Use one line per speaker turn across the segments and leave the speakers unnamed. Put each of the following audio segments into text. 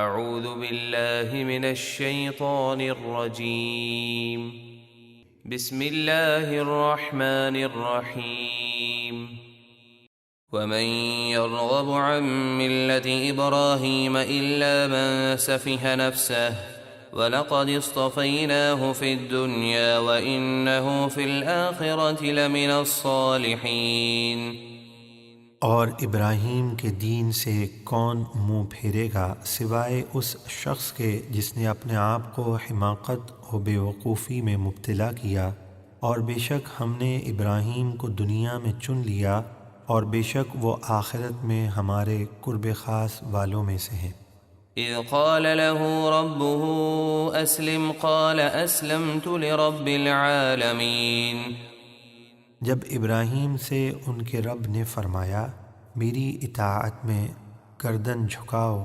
اعوذ باللہ من الشیطان الرجیم بسم اللہ الرحمن الرحیم ومن يرغب عن ملة إبراهيم إلا من سفه نفسه وَلَقَدِ اصْطَفَيْنَاهُ فِي الدُّنْيَا وَإِنَّهُ فِي الْآخِرَةِ لَمِنَ الصَّالِحِينَ۔
اور ابراہیم کے دین سے کون منہ پھیرے گا سوائے اس شخص کے جس نے اپنے آپ کو حماقت و بے وقوفی میں مبتلا کیا، اور بے شک ہم نے ابراہیم کو دنیا میں چن لیا اور بے شک وہ آخرت میں ہمارے قرب خاص والوں میں سے ہیں۔
اذ قال له ربه اسلم قال اسلمت لرب العالمین۔
جب ابراہیم سے ان کے رب نے فرمایا میری اطاعت میں گردن جھکاؤ،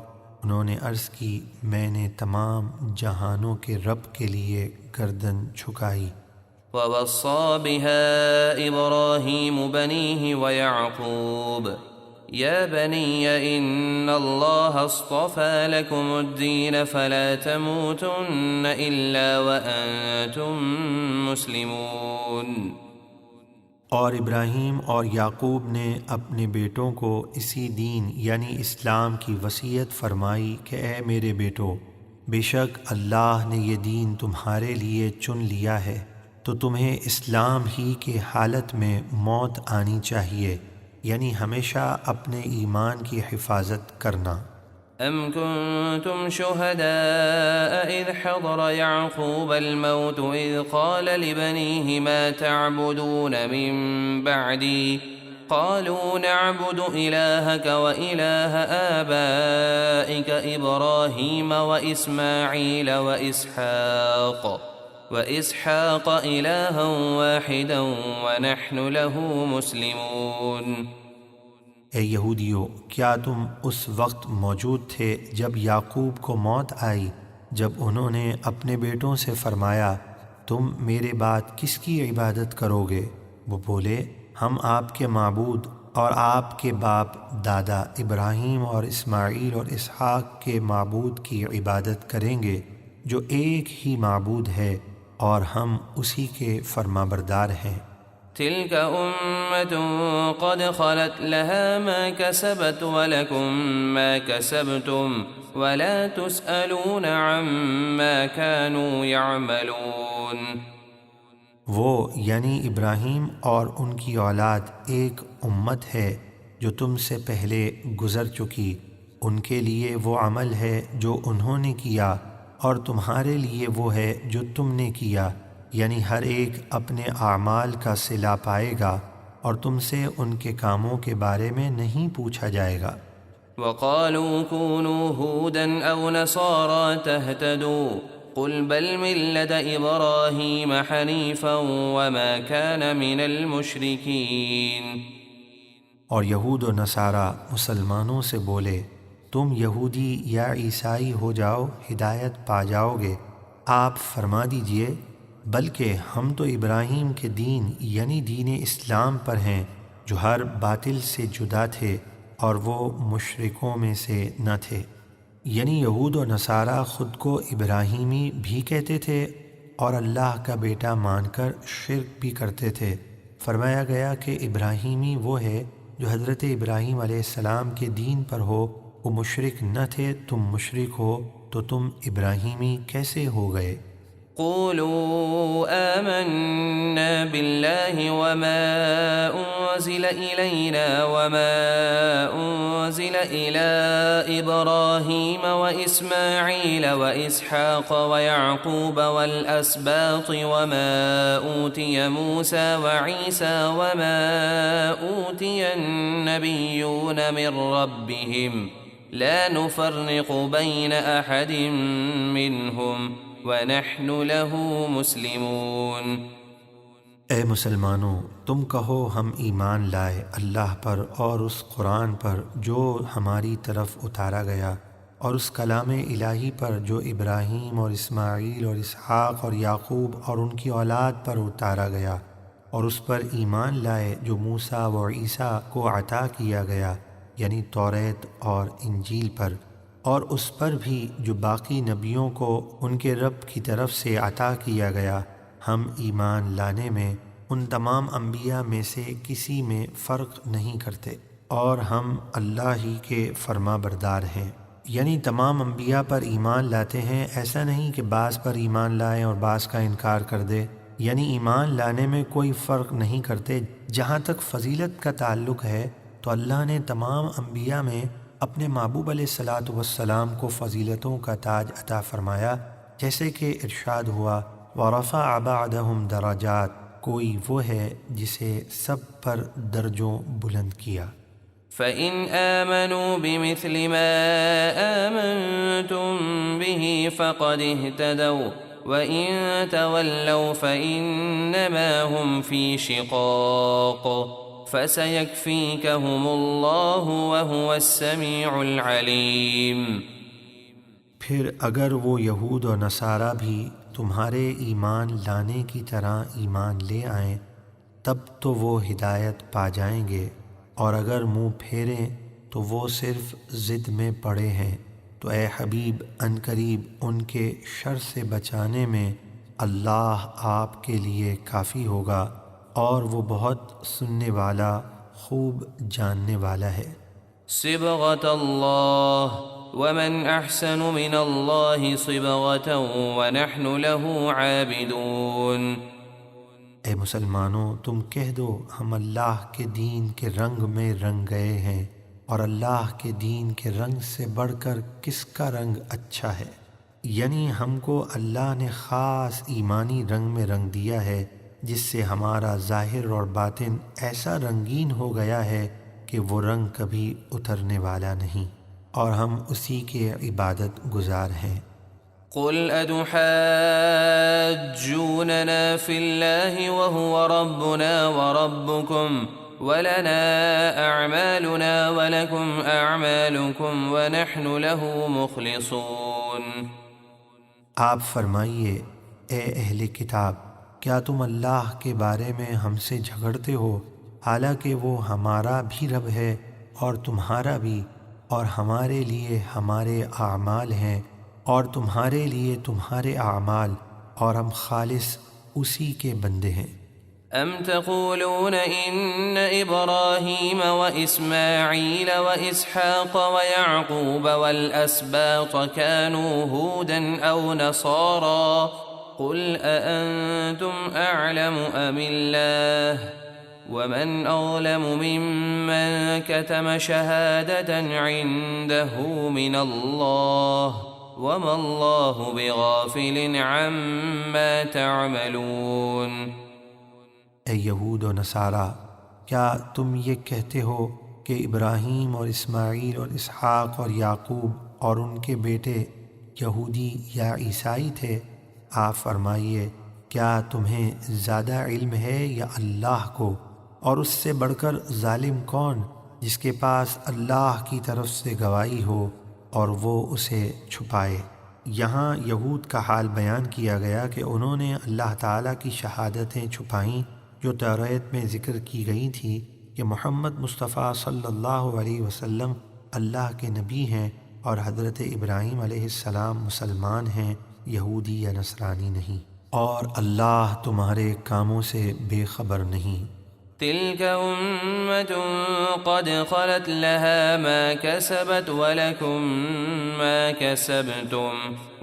انہوں نے عرض کی میں نے تمام جہانوں کے رب کے لیے گردن جھکائی۔
وَوَصَّى بِهَا إِبْرَاهِيمُ بَنِيهِ وَيَعْقُوبُ يَا بَنِيَّ إِنَّ اللَّهَ اصْطَفَى لَكُمُ الدِّينَ فَلَا تَمُوتُنَّ إِلَّا وَأَنْتُمْ مُسْلِمُونَ۔
اور ابراہیم اور یعقوب نے اپنے بیٹوں کو اسی دین یعنی اسلام کی وصیت فرمائی کہ اے میرے بیٹو، بے شک اللہ نے یہ دین تمہارے لیے چن لیا ہے تو تمہیں اسلام ہی کی حالت میں موت آنی چاہیے، یعنی ہمیشہ اپنے ایمان کی حفاظت کرنا۔
ام کنتم شہداء اذ حضر یعقوب الموت اذ قال لبنیہ ما تعبدون من بعدی قالوا نعبد الہک والہ آبائک ابراہیم واسماعیل واسحاق الہا واحدا ونحن له مسلمون۔
اے یہودیو، کیا تم اس وقت موجود تھے جب یعقوب کو موت آئی، جب انہوں نے اپنے بیٹوں سے فرمایا تم میرے بعد کس کی عبادت کرو گے؟ وہ بولے ہم آپ کے معبود اور آپ کے باپ دادا ابراہیم اور اسماعیل اور اسحاق کے معبود کی عبادت کریں گے جو ایک ہی معبود ہے اور ہم اسی کے فرمانبردار ہیں۔
تلك أمة قد خلت لها ما كسبت ولكم ما كسبتم ولا تسألون عما كانوا يعملون۔
وہ یعنی ابراہیم اور ان کی اولاد ایک امت ہے جو تم سے پہلے گزر چکی، ان کے لیے وہ عمل ہے جو انہوں نے کیا اور تمہارے لیے وہ ہے جو تم نے کیا، یعنی ہر ایک اپنے اعمال کا صلہ پائے گا اور تم سے ان کے کاموں کے بارے میں نہیں پوچھا جائے گا۔
وَقَالُوا كُونُوا هُودًا أَوْ نَصَارَىٰ تَهْتَدُوا قُلْ بَلْ مِلَّةَ إِبْرَاهِيمَ حَنِيفًا وَمَا كَانَ مِنَ الْمُشْرِكِينَ۔
اور یہود و نصارہ مسلمانوں سے بولے تم یہودی یا عیسائی ہو جاؤ ہدایت پا جاؤ گے۔ آپ فرما دیجئے بلکہ ہم تو ابراہیم کے دین یعنی دین اسلام پر ہیں جو ہر باطل سے جدا تھے اور وہ مشرکوں میں سے نہ تھے، یعنی یہود و نصارہ خود کو ابراہیمی بھی کہتے تھے اور اللہ کا بیٹا مان کر شرک بھی کرتے تھے۔ فرمایا گیا کہ ابراہیمی وہ ہے جو حضرت ابراہیم علیہ السلام کے دین پر ہو، وہ مشرک نہ تھے، تم مشرک ہو تو تم ابراہیمی کیسے ہو گئے؟
قولوا آمنا بالله وما أنزل إلينا وما أنزل إلى إبراهيم وإسماعيل وإسحاق ويعقوب والأسباط وما أوتي موسى وعيسى وما أوتي النبيون من ربهم لا نفرق بين أحد منهم وَنَحْنُ لَهُ مُسْلِمُونَ۔
اے مسلمانوں، تم کہو ہم ایمان لائے اللہ پر اور اس قرآن پر جو ہماری طرف اتارا گیا اور اس کلام الہی پر جو ابراہیم اور اسماعیل اور اسحاق اور یعقوب اور ان کی اولاد پر اتارا گیا، اور اس پر ایمان لائے جو موسیٰ و عیسیٰ کو عطا کیا گیا یعنی توریت اور انجیل پر، اور اس پر بھی جو باقی نبیوں کو ان کے رب کی طرف سے عطا کیا گیا، ہم ایمان لانے میں ان تمام انبیاء میں سے کسی میں فرق نہیں کرتے، اور ہم اللہ ہی کے فرما بردار ہیں۔ یعنی تمام انبیاء پر ایمان لاتے ہیں، ایسا نہیں کہ بعض پر ایمان لائیں اور بعض کا انکار کر دے، یعنی ایمان لانے میں کوئی فرق نہیں کرتے۔ جہاں تک فضیلت کا تعلق ہے تو اللہ نے تمام انبیاء میں اپنے محبوب علیہ الصلاۃ والسلام کو فضیلتوں کا تاج عطا فرمایا، جیسے کہ ارشاد ہوا وَرَفَعَ بَعْدَهُمْ دَرَجَاتٍ، کوئی وہ ہے جسے سب پر درجوں بلند کیا۔
فَإِنْ آمَنُوا بِمِثْلِ مَا آمَنْتُمْ بِهِ فَقَدِ اهْتَدَوْا وَإِنْ تَوَلَّوْا فَإِنَّمَا هُمْ فِي شِقَاقٍ فَسَيَكْفِيكَهُمُ اللَّهُ وَهُوَ السَّمِيعُ الْعَلِيمُ۔
پھر اگر وہ یہود و نصارہ بھی تمہارے ایمان لانے کی طرح ایمان لے آئیں تب تو وہ ہدایت پا جائیں گے، اور اگر منہ پھیریں تو وہ صرف ضد میں پڑے ہیں، تو اے حبیب عنقریب ان کے شر سے بچانے میں اللہ آپ کے لیے کافی ہوگا، اور وہ بہت سننے والا خوب جاننے والا ہے۔
صبغۃ اللہ ومن احسن من اللہ صبغۃ ونحن له عابدون۔
اے مسلمانوں، تم کہہ دو ہم اللہ کے دین کے رنگ میں رنگ گئے ہیں، اور اللہ کے دین کے رنگ سے بڑھ کر کس کا رنگ اچھا ہے؟ یعنی ہم کو اللہ نے خاص ایمانی رنگ میں رنگ دیا ہے، جس سے ہمارا ظاہر اور باطن ایسا رنگین ہو گیا ہے کہ وہ رنگ کبھی اترنے والا نہیں، اور ہم اسی کے عبادت گزار ہیں۔
قل اتحاجوننا فی اللہ وهو ربنا وربکم ولنا اعمالنا ولکم اعمالکم ونحن له مخلصون۔
آپ فرمائیے اے اہل کتاب، کیا تم اللہ کے بارے میں ہم سے جھگڑتے ہو، حالانکہ وہ ہمارا بھی رب ہے اور تمہارا بھی، اور ہمارے لیے ہمارے اعمال ہیں اور تمہارے لیے تمہارے اعمال، اور ہم خالص اسی کے بندے ہیں۔
ام تقولون ان ابراہیم واسماعیل واسحاق ویعقوب والاسباط كانوا هودا او نصارا قل اانتم اعلم ام اللہ ومن اظلم ممن كتم شهادة عنده من اللہ وما اللہ بغافل عما تعملون۔
اے یہود و نصارہ، کیا تم یہ کہتے ہو کہ ابراہیم اور اسماعیل اور اسحاق اور یعقوب اور ان کے بیٹے یہودی یا عیسائی تھے؟ آپ فرمائیے کیا تمہیں زیادہ علم ہے یا اللہ کو؟ اور اس سے بڑھ کر ظالم کون جس کے پاس اللہ کی طرف سے گواہی ہو اور وہ اسے چھپائے؟ یہاں یہود کا حال بیان کیا گیا کہ انہوں نے اللہ تعالیٰ کی شہادتیں چھپائیں جو توریت میں ذکر کی گئی تھی کہ محمد مصطفیٰ صلی اللہ علیہ وسلم اللہ کے نبی ہیں، اور حضرت ابراہیم علیہ السلام مسلمان ہیں، یہودی یا نصرانی نہیں، اور اللہ تمہارے کاموں سے بے خبر نہیں۔
تلك أمة قد خلت لها ما كسبت ولكم ما كسبتم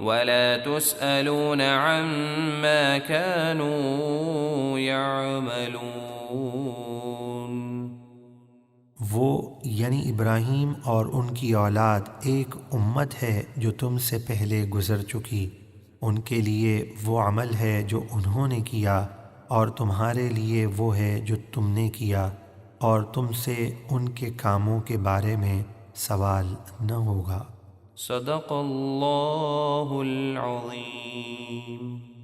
ولا تسألون عما كانوا يعملون۔
وہ یعنی ابراہیم اور ان کی اولاد ایک امت ہے جو تم سے پہلے گزر چکی، ان کے لیے وہ عمل ہے جو انہوں نے کیا، اور تمہارے لیے وہ ہے جو تم نے کیا، اور تم سے ان کے کاموں کے بارے میں سوال نہ ہوگا۔
صدق اللہ العظیم۔